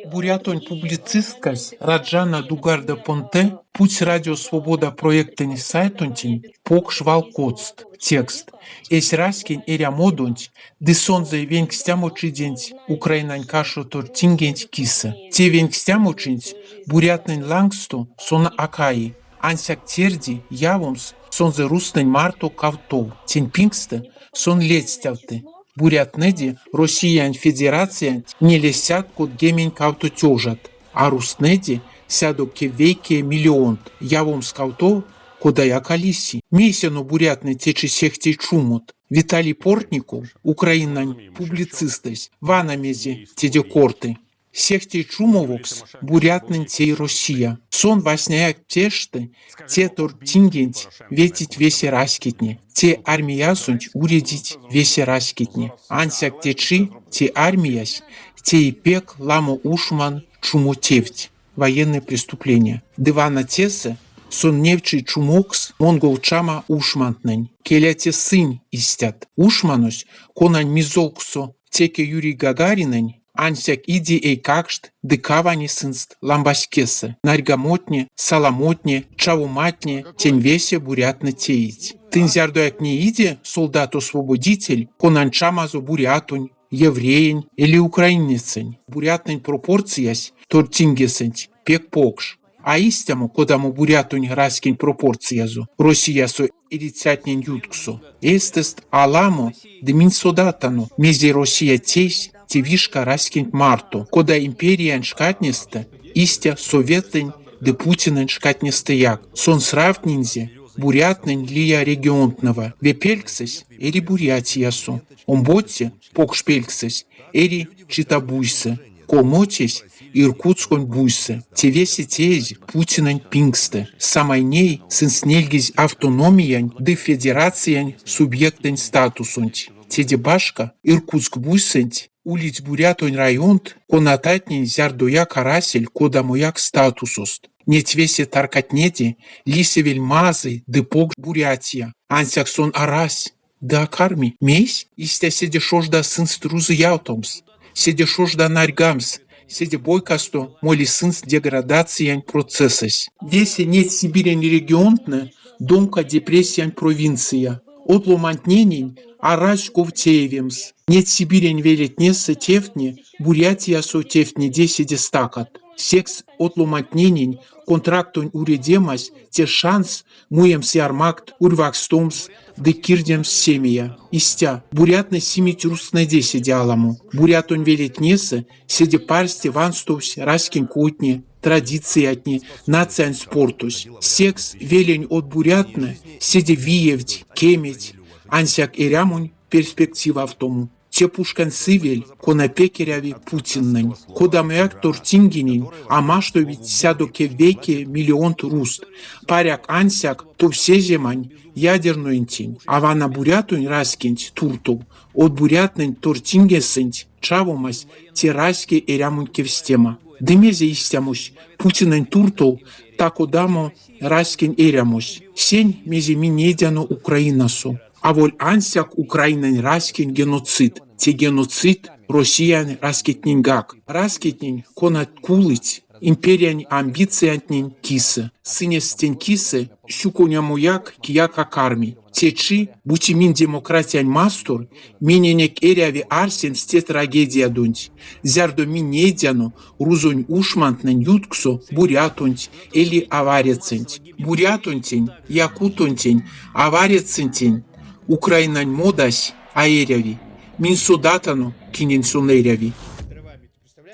Бурятонь публицисткась Раджана Дугарда Понте «Путь радио свобода проектен сайтонтень покш валкоцт». Текст. Эсь раскин эря модонть, дысонзе венкстямочиденть Украинань кашу тортингенть киса. Те венкстямочинть бурятнень лангсту сон акаи. Ансяк терди явумс сонзе руснень марто кавтов. Тень пингсте сон ледстявты. Бурятнеди Россиян Федерация не лесят код гемень кавто тёжат, а руснеди сяду кевейке миллион, явом скауто, кода я калиси. Месяно бурятны течи сехтей чумот. Виталий Портнику, Украинань публицистась, ванамези теде корты. Сехтей чумовокс, бурятнын тей Россия. Сон васняяк тешты, те тортингенть ветить весе раскитни. Те армиясунть уредить весе раскитни. Ансяк течи, те армиясь, те и пек ламо ушман чумотевть. Военные преступления. Дывана тесе, сон невчий чумокс, монголчама ушмантнень. Келя те сынь истят. Ушманусь, конань мизолксо, теке Юрий Гагаринень, ансяк иди эй какшт, дыкавани сынст ламбаськесе, нарьгамотне, саламотне, чавуматне, тень весе бурятны теить. Тынзярдуяк не иди, солдат-освободитель, конанчамазу бурятунь, евреень или украинецень. Бурятнень пропорциясь, тортингесенть, пек покш. А истяму, кодаму бурятунь раскинь пропорциязу, Россиясу ирицятнень ютксу. Эстест аламо, дмин содатану, мези Россия тесь, тевишка раскинь марту, кода империя шкатнесте, истя советлень, де Путинен шкатнесте як, сон сравнинзе, бурятнень лия регионтного, вепельксес, эри бурятиясу, омботте, покшпельксес, эри читабуйсе, колмотесь, Иркутскон буйсе, тевеси тezi Путинен пингсте, самайней сенснельгиз автономиян де федерациян субъектен статусунть. Теде башка Иркутск буйсенть, улиц бурятонь районт, конататнень зярдоя карасель кодамояк статусост. Нетвесе таркатнеди, лисевель мазы, де пок бурятия, ансяксон арась, да карми, мейсь, истя седе шожда сын струзы яутомс, седе шожда нарьгамс, седе бойкасто моли сынс деградациянь процессась. Весе нет Сибирян регионтне, домка депрессиян провинция. Отломантненень арась ковтеевемс. Нет Сибирян велет нессе тефтне, Бурятия со тефтне деседе стакат. Секс отломантненень контрактонь уредемась, те шанс муем сярмакт урвакстомс, де кирдем семия. Истя, бурятны симить русне деседе аламу. Бурятонь велет нессе, седе парсте ванстовсь, раскин котне, традиции отни, нациан спортус. Секс велень от бурятны, седе виевдь, кеметь, ансяк эрямунь перспектива в тому. Те пушкан сывель, конопекеряви Путиннань. Кодамяк тортингинин, а машто ведь сяду кевбеке миллион руст. Паряк ансяк, то все земань, ядерную интинь. А вана бурятунь раскинть турту. От бурятнень тортингесенть, чавумась, терраське эрямунь кевстема. Демезе истямусь, Путиннань турту, так одамо раскин эрямусь. Сень мезе минедяно Украинасу. А воль ансяк Украинань раскин геноцид. Те геноцид Россиян раскетнингак. Раскетнин конат кулыть. Империян амбициянтнин кисы. Сыне стен кисы щуконямуяк кияка карми. Течи бутимин демократиян мастур мененек эряви арсен сте трагедия дунть. Зярдо минедяну рузонь ушмантнен ютксо бурятунть или авареценть. Бурятунтень, якутунтень, аварецентень. Украинань модась аэряви, минсудатану киненсунеряви.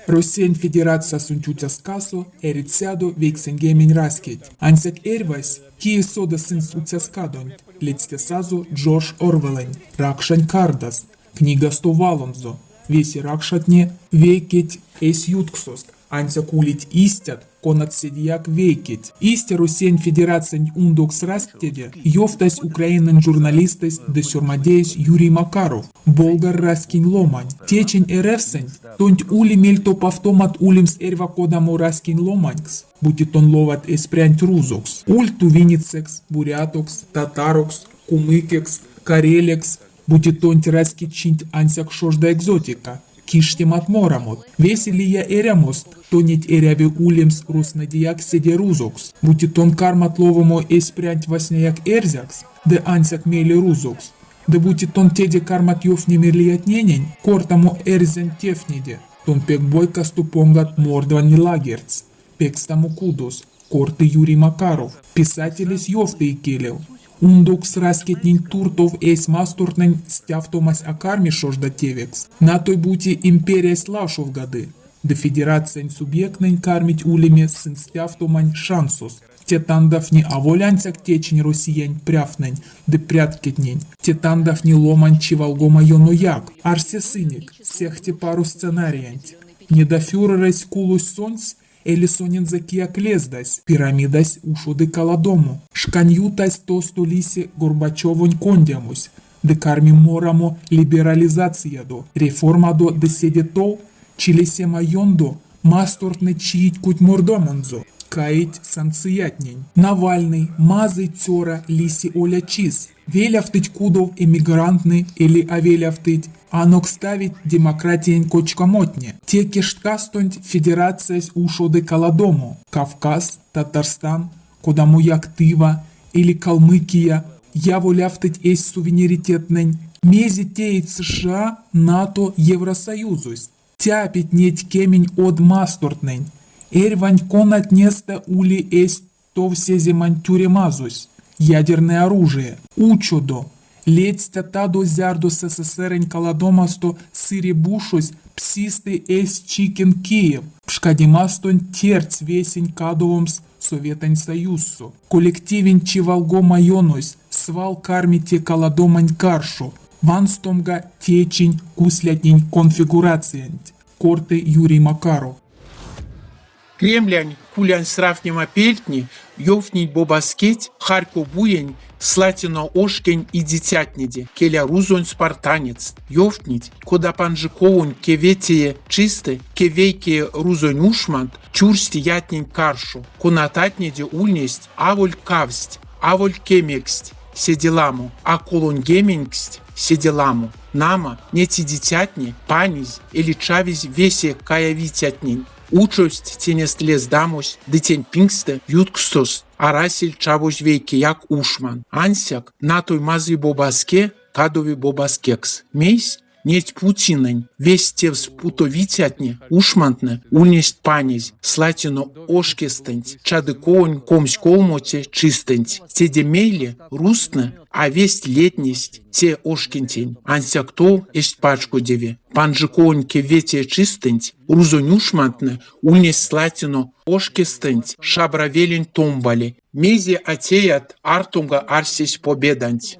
Россиян Федерация сунчутя скасо эрицядо вейксенгемень раскеть. Ансяк эрвась, кие сода сынс уцяскадонь, лецтесазо Джордж Орвелень, ракшань кардас, книга 100 валонзо, веси ракшатне вейкеть эс ютксост, ансяк улить истят, конат седияк вейкеть. Истя Россиян Федерация ундокс растеде, ёфтась Украинан журналистась де сюрмадеясь Юрий Макаров, болгар раскинь ломань. Течень эревсень, тонть ули мельто павтомат улимс эрва кодамо раскинь ломанькс, будет он ловат эспрянть рузокс. Ульту виницекс, бурятокс, татарокс, кумыкекс, карелекс, будет тонть раскинь чинть ансяк шожда экзотика. киштемат морамот. Веселия эрямост, тонет эряви улемс руснадияк седерузокс. Бутитон кармат ловомо эспрянь васняяк эрзякс, де ансяк мели рузокс. Да бутитон теде кармат ёв немерлиятненень, кортамо эрзян тефниде. Тон пек бойка ступонгат мордвани лагерц. Пекстаму кудос, корты Юрий Макаров, писателес ёвты и келев. Ундукс раскетнень туртов эйс мастуртнень стявтомась акарми шожда тевекс. На той бути империя славшов гады. Да федерация субъектнень кармить улеме сын стявтомань шансус. Те тандав не аволянцак течень россиянь пряфнень, да пряткетнень. Те тандав не ломань чивалгома йонояк. Арсе сыник, сехте пару сценариянть. Не да фюрерась кулус сонц, или сонен закия клездась, пирамидась ушоды каладому. Шканютась тосту лисе Горбачевонь кондямусь. Де карми морамо либерализация до, реформа до деседетов, чилесе майондо, мастортны чиить куть мордомонзо. Каить санциятнень. Навальный, мазы цора лиси оля чиз. Велявтыть кудов эмигрантны или авелявтыть, анок ставить демократиень кочкамотне. Те кешткастонть федерация с ушоды каладому. Кавказ, Татарстан, Кодамуяк Тыва или Калмыкия. Я волявтыть эсь суверенитетнень. Мези теить США, НАТО, Евросоюзусь. Тяпить неть кемень од мастортнень. Эрвань конат неста ули эсть то все земань тюремазусь. Ядерное оружие. Учудо. Ледстя тадо зярдо СССРень каладомасто сыре бушусь псисты эсть чикен Киев. Пшкадимастон терц весень кадовомс Советань Союзсо. Коллективень чивалго майонусь свал кармите каладомань каршу. Ванстомга течень куслятнень конфигурациянть. Корты Юрий Макаров. Кремлянь, кулянь сравнимо пельтни, ёвнить бобаскеть, харько буень, слатино ошкень и дитятниде, келя рузонь спартанец, ёвнить, кода панжиковонь кеветие чисты, кевейке рузонь ушмант, чурсти ятнень каршу, конататниде ульнесть, аволь кавсть, аволь кемексть, седеламу, а колонь гемингсть, седеламу, нама, нети дитятни, панись или чавись весе каявитятнень. Учость тенест лес дамось, дитень пингсте, юткстос, арасель чавось вейки як ушман. Ансяк, на той мазы бобаске, кадови бобаскекс. Мейс, неть путинень, весь тевс путовитятне, ушмантне, ульнесть панись, слатино ошкестенть, чады коонь комсь колмоте чистенть. Теде мейле, рустне, а весть летнесть, те ошкентень, ансяк то эсть пачку деве. Панжикоонь кевете чистенть, рузонь ушмантне, ульнесть слатино ошкестенть, шабравелень томбали. Мези атеят артунга арсись победанть.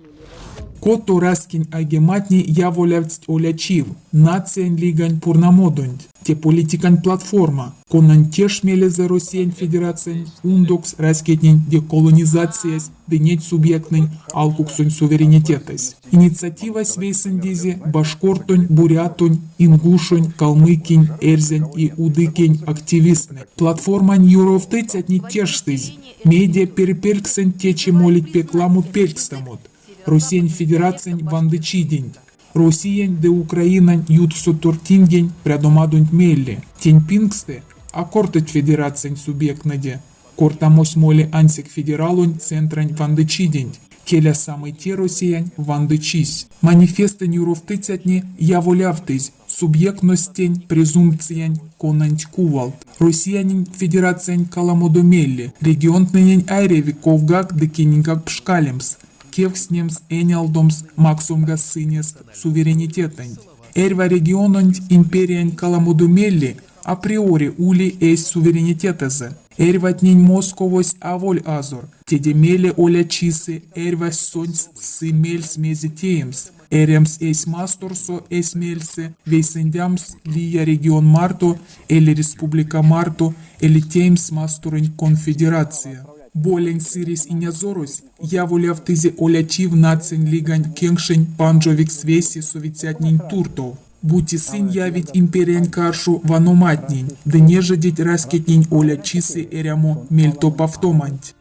Коту раскинь агематни я волявцть олячив, нациен лигань пурнамодонть, те политикань платформа, конан теш меле за Россиянь Федерациянь, ундокс раскетнень деколонизациясь, денеть субъектнень алкуксонь суверенитетась. Инициатива свейсендизе башкортонь, бурятонь, ингушонь, калмыкинь, эрзянь и удыкень активистны. Платформань юров тыцятни тешстыз, медиа перепельксен тече молить пекламу пелькстамот. Россиянь Федерациянь вандычидень. Россиянь де Украинань ютсотуртингень прядомадунь мелли. Тень пингсте, а кортать Федерациянь субъектнаде. Кортамось моли ансик федералунь центрань вандычидень. Келя самый те Россиянь вандычись. Манифестань юровтыцятни я волявтыз. Субъектностень презумпциянь конанть кувалт. Россиянин Федерациянь каламодомелли. Регионтнынень айреви ковгак декенингак пшкалемс. Кевснемс энялдомс максумга сынест суверенитетань. Эрва региононть империянь каламудумелли априори ули эйс суверенитетезе. Эрватнень Московось аволь азор. Тедемеле оля чисы эрвась соньс сымельс мезитеемс. Эрямс эйс масторсо эйс мельсе вейсендямс лия регион Марто или республика Марто или теймс масторынь конфедерация. Болень сырис и нязорус, я волявтызе олячив нацин лигань кенгшень панджовик свеси совицятнень туртов. Бути сын явить империянь каршу ваноматнень, да нежедить раскетнень олячисы эрямо мельто павтоманть.